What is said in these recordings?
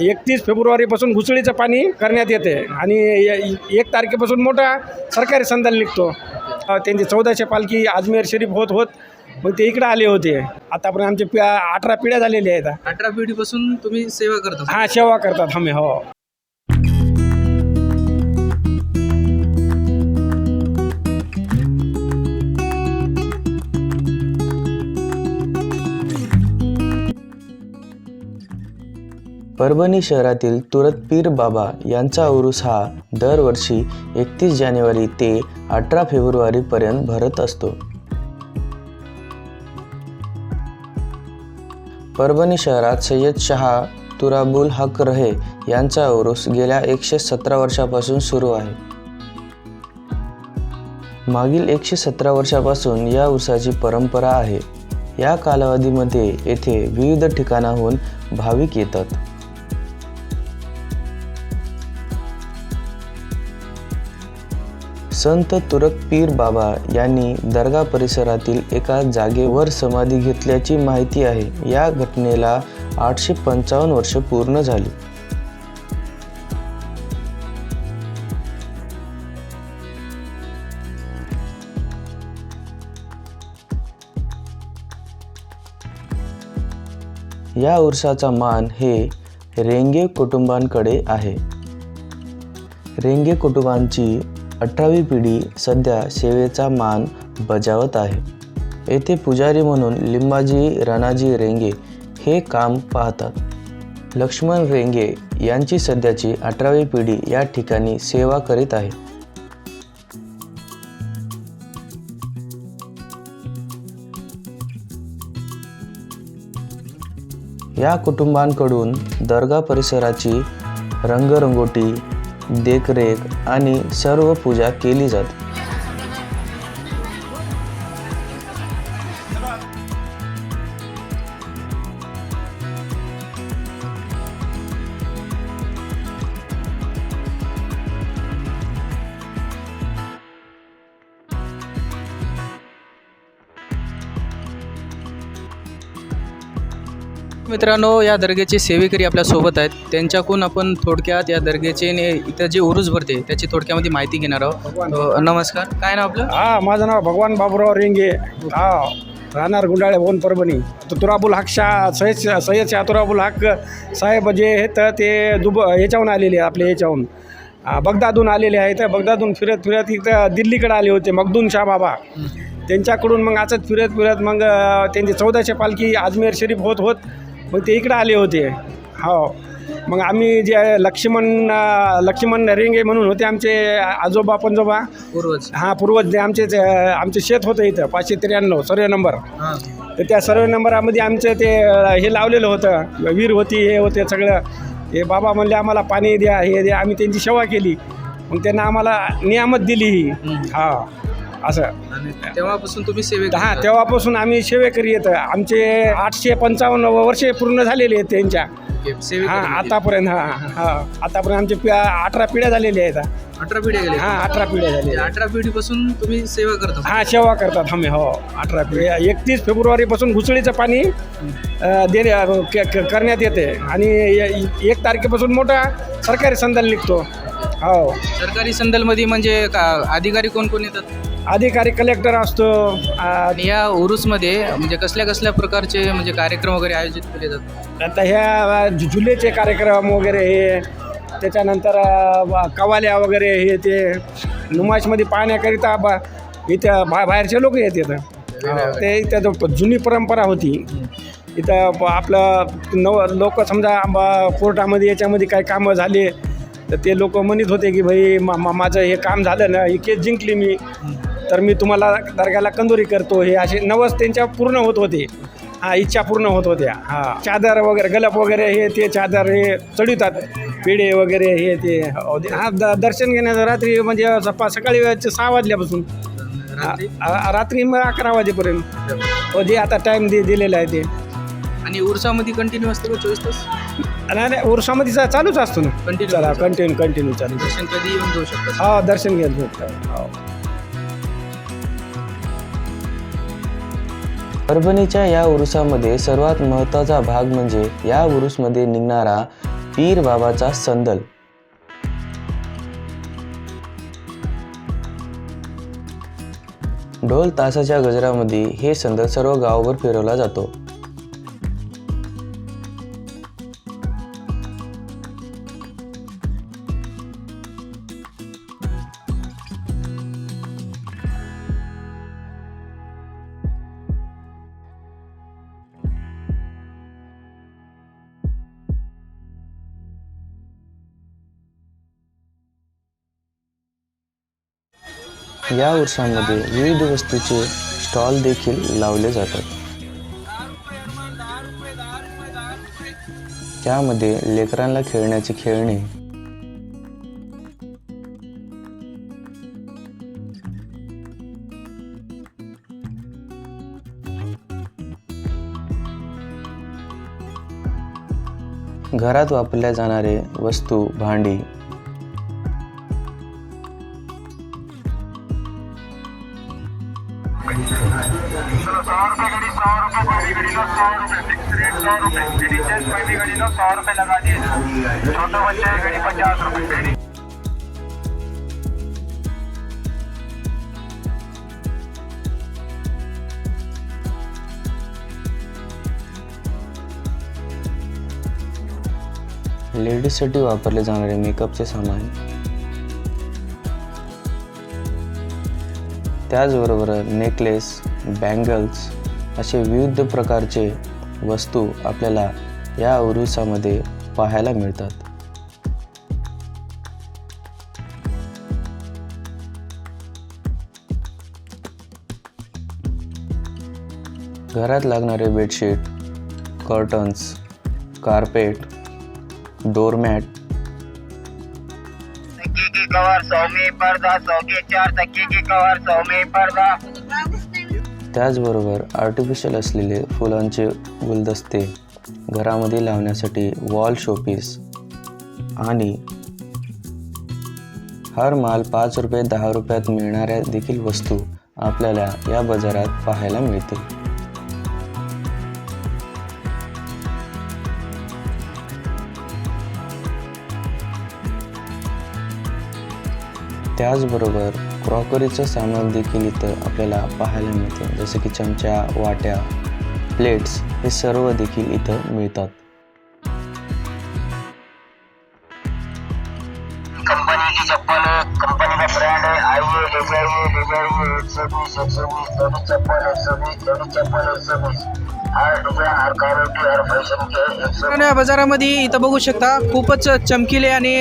31 फेब्रुवारीपासून घुसळीचं पाणी करण्यात येते आणि 1 तारखेपासून मोठा सरकारी संदाल निघतो. त्यांची 1400 पालखी अजमेर शरीफ होत मग ते इकडे आले होते. आतापर्यंत आमचे 18 पिढ्या झालेल्या आहेत. 18 पिढीपासून तुम्ही सेवा करता? हां, सेवा करतात आम्ही. हो. परभणी शहरातील तुरत पीर बाबा यांचा उरूस हा दरवर्षी 31 जानेवारी ते 18 फेब्रुवारीपर्यंत भरत असतो. परभणी शहरात सय्यद शाह तुराबुल हक रहे यांचा उरूस गेल्या 117 वर्षापासून सुरू आहे. मागील 117 वर्षापासून या उरुसाची परंपरा आहे. या कालावधीमध्ये येथे विविध ठिकाणाहून भाविक येतात. संत तुरक पीर बाबा यांनी दर्गा परिसरातील एका जागेवर समाधी घेतल्याची माहिती आहे. या घटनेला 855 वर्ष पूर्ण झाली. या उरसाचा मान हे रेंगे कुटुंबांकडे आहे. रेंगे कुटुंबांची 18वी पिढी सध्या सेवेचा मान बजावत आहे. येथे पुजारी म्हणून लिंबाजी राणाजी रेंगे हे काम पाहतात. लक्ष्मण रेंगे यांची सध्याची 18वी पिढी या ठिकाणी सेवा करीत आहे. या कुटुंबांकडून दर्गा परिसराची रंगरंगोटी, देखरेख आणि सर्व पूजा केली जाते. मित्रांनो, या दर्ग्याचे सेवेकरी आपल्यासोबत आहेत. त्यांच्याकडून आपण थोडक्यात या दर्ग्याचे इथं जे उरूस भरते त्याची थोडक्यामध्ये माहिती घेणार आहोत. नमस्कार, काय नाव आपलं? माझं नाव भगवान बाबूराव रेंगे. राहणार गुंडाळे, भवन, परभणी. तुराबुल हक शाह सय्यद शाह तुराबुल हक साहेब जे आहेत ते ह्याच्याहून आलेले, आपले ह्याच्याहून बगदादहून आलेले आहेत. बगदादहून फिरत इथं दिल्लीकडे आले होते मखदूम शाह बाबा. त्यांच्याकडून मग असंच फिरत मग त्यांची 1400 पालखी अजमेर शरीफ होत मग ते इकडे आले होते. हो. मग आम्ही जे लक्ष्मण रेंगे म्हणून होते आमचे आजोबा पंजोबा, पूर्वज जे आमचे शेत होतं इथं 593 सर्वे नंबर. तर त्या सर्वे नंबरामध्ये आमचं ते हे लावलेलं होतं, विहीर होती, हे होते सगळं. हे बाबा म्हणले आम्हाला पाणी द्या, हे द्या. आम्ही त्यांची सेवा केली. मग त्यांना आम्हाला नियामत दिली ही. असं तेव्हापासून तुम्ही सेवे? तेव्हापासून आम्ही सेवेकरी येतं. आमचे 855 वर्षे पूर्ण झालेले आहेत त्यांच्या. आतापर्यंत आतापर्यंत आमचे 18 पिढ्या झालेल्या आहेत. 18 पिढ्या गेल्या? 18 पिढ्या झाल्या. 18 पिढीपासून तुम्ही सेवा करता? सेवा करतात आम्ही. हो, 18 पिढ्या. 31 फेब्रुवारीपासून घुसळीचं पाणी करण्यात येते आणि 1 तारखेपासून मोठा सरकारी संदाल निघतो. हो. सरकारी संदलमध्ये म्हणजे अधिकारी कोण येतात? अधिकारी कलेक्टर असतो. या उरूसमध्ये म्हणजे कसल्या प्रकारचे म्हणजे कार्यक्रम वगैरे आयोजित केले जातात? आता ह्या झुलेचे कार्यक्रम वगैरे हे, त्याच्यानंतर कवाल्या वगैरे हे, ते नुमाशमध्ये पाहण्याकरिता इथं बाहेरचे लोक येतात. ते इथं जुनी परंपरा होती. इथं आपलं लोक समजा कोर्टामध्ये याच्यामध्ये काही कामं झाले तर ते लोक म्हणत होते की भाई माझं हे काम झालं ना, ही केस जिंकली मी, तर मी तुम्हाला दर्ग्याला कंदोरी करतो. हे असे नवस त्यांच्या पूर्ण होत होते. इच्छा पूर्ण होत होत्या. चादर वगैरे, गलप वगैरे हे ते चादर हे चढवतात, पेढे वगैरे हे ते. दर्शन घेण्याचं रात्री म्हणजे सकाळी 6 वाजल्यापासून रात्री 11 वाजेपर्यंत जे आता टाईम दिलेला आहे ते. आणि उरसामध्ये कंटिन्यू असतं का 24 तास? नाही, उरसामध्ये चालूच असतो ना. कंटिन्यू चालू. दर्शन कधी येऊन जाऊ शकतो? दर्शन घ्यायला भेटतं. परभणीच्या या उरुसामध्ये सर्वात महत्त्वाचा भाग म्हणजे या उरुसमध्ये निघणारा पीर बाबाचा संदल. ढोल तासाच्या गजरामध्ये हे संदल सर्व गावभर फिरवला जातो. या उर्सामध्ये विविध वस्तूचे स्टॉल देखील लावले जातात. त्यामध्ये लेकरांना खेळण्याची खेळणी, घरात वापरल्या जाणारे वस्तू, भांडी, लेडीजसाठी वापरले जाणारे मेकअपचे सामान, त्याचबरोबर नेकलेस, बँगल्स असे विविध प्रकारचे वस्तू आपल्याला या उरुसामध्ये पाहायला मिळतात. घरात लागणारे बेडशीट, कर्टन्स, कार्पेट, डोरमॅट, तकिए की कवर 100 में पर्दा, 100 के 4 तकिए की कवर 100 में पर्दा. त्याचबरोबर आर्टिफिशियल असलेले फुलांचे गुलदस्ते, घरामध्ये लावण्यासाठी वॉल शोपीस आणि हर माल 5 रुपये 10 रुपयात मिळणाऱ्या देखील वस्तू आपल्याला या बाजारात पाहायला मिळतील. त्याचबरोबर क्रॉकरीचं सामान देखील इथं आपल्याला पाहायला मिळते, जसं की चमचा, वाट्या, प्लेट्स हे सर्व देखील इथं मिळतात. कंपनी की चप्पल है, कंपनी का ब्रांड है. आइए ले जाइए 120 चप्पल 120 हर डिजाइन, हर क्वालिटी, हर फैशन के 120. या बाजारामध्ये इथं बघू शकता खूपच चमकीले आणि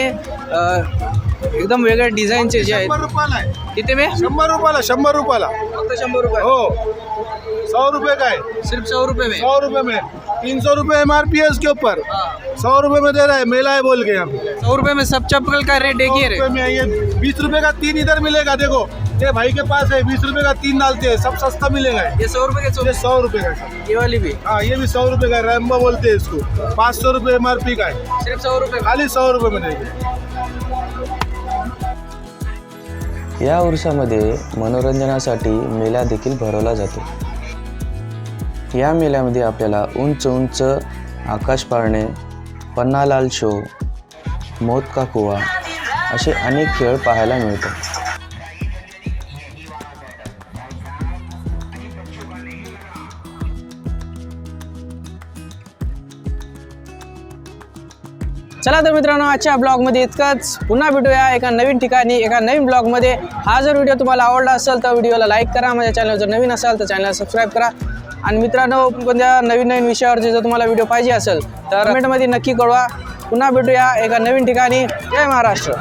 एकदम वेगळ्या डिझाईनचे जे आहेत. 100 रुपयाला आहे. किती में 100 रुपयाला 100 रुपयाला फक्त 100 रुपये. हो 100 रुपये का है. सिर्फ 100 रुपये में. 100 रुपये में 300 रुपये MRP है उसके ऊपर. 100 रुपये में दे रहा है, मेला है बोल के यहाँ पे. 100 रुपये में सब चप्पल का रेट एक ही 100 है. रुपये में ये 20 रुपये का 3 इधर मिलेगा. देखो ये भाई के पास है, 20 रुपये का 3 डालते हैं, सब सस्ता मिलेगा. ये 100 रुपये के ये 100 रुपये का है. ये वाली भी हाँ ये भी 100 रुपये का है. रैम्बो बोलते हैं इसको. 500 रुपये MRP का है, सिर्फ 100 रुपये. खाली 100 रुपये में देंगे. या उर्सामध्ये मनोरंजनासाठी मेला देखील भरवला जातो. या मेल्यामध्ये आपल्याला उंच उंच आकाश पाळणे, पन्नालाल शो, मौत का कुआ असे अनेक खेळ पाहायला मिळतात. चला तर मित्रांनो, आजच्या ब्लॉगमध्ये इतकंच. पुन्हा भेटूया एका नवीन ठिकाणी, एका नवीन ब्लॉगमध्ये. हा जर व्हिडिओ तुम्हाला आवडला असेल तर व्हिडिओला लाईक करा. माझ्या चॅनल जर नवीन असाल तर चॅनलला सबस्क्राईब करा. आणि मित्रांनो, कोणत्या नवीन नवीन विषयावरचे जर तुम्हाला व्हिडिओ पाहिजे असेल तर कमेंटमध्ये नक्की कळवा. पुन्हा भेटूया एका नवीन ठिकाणी. जय महाराष्ट्र.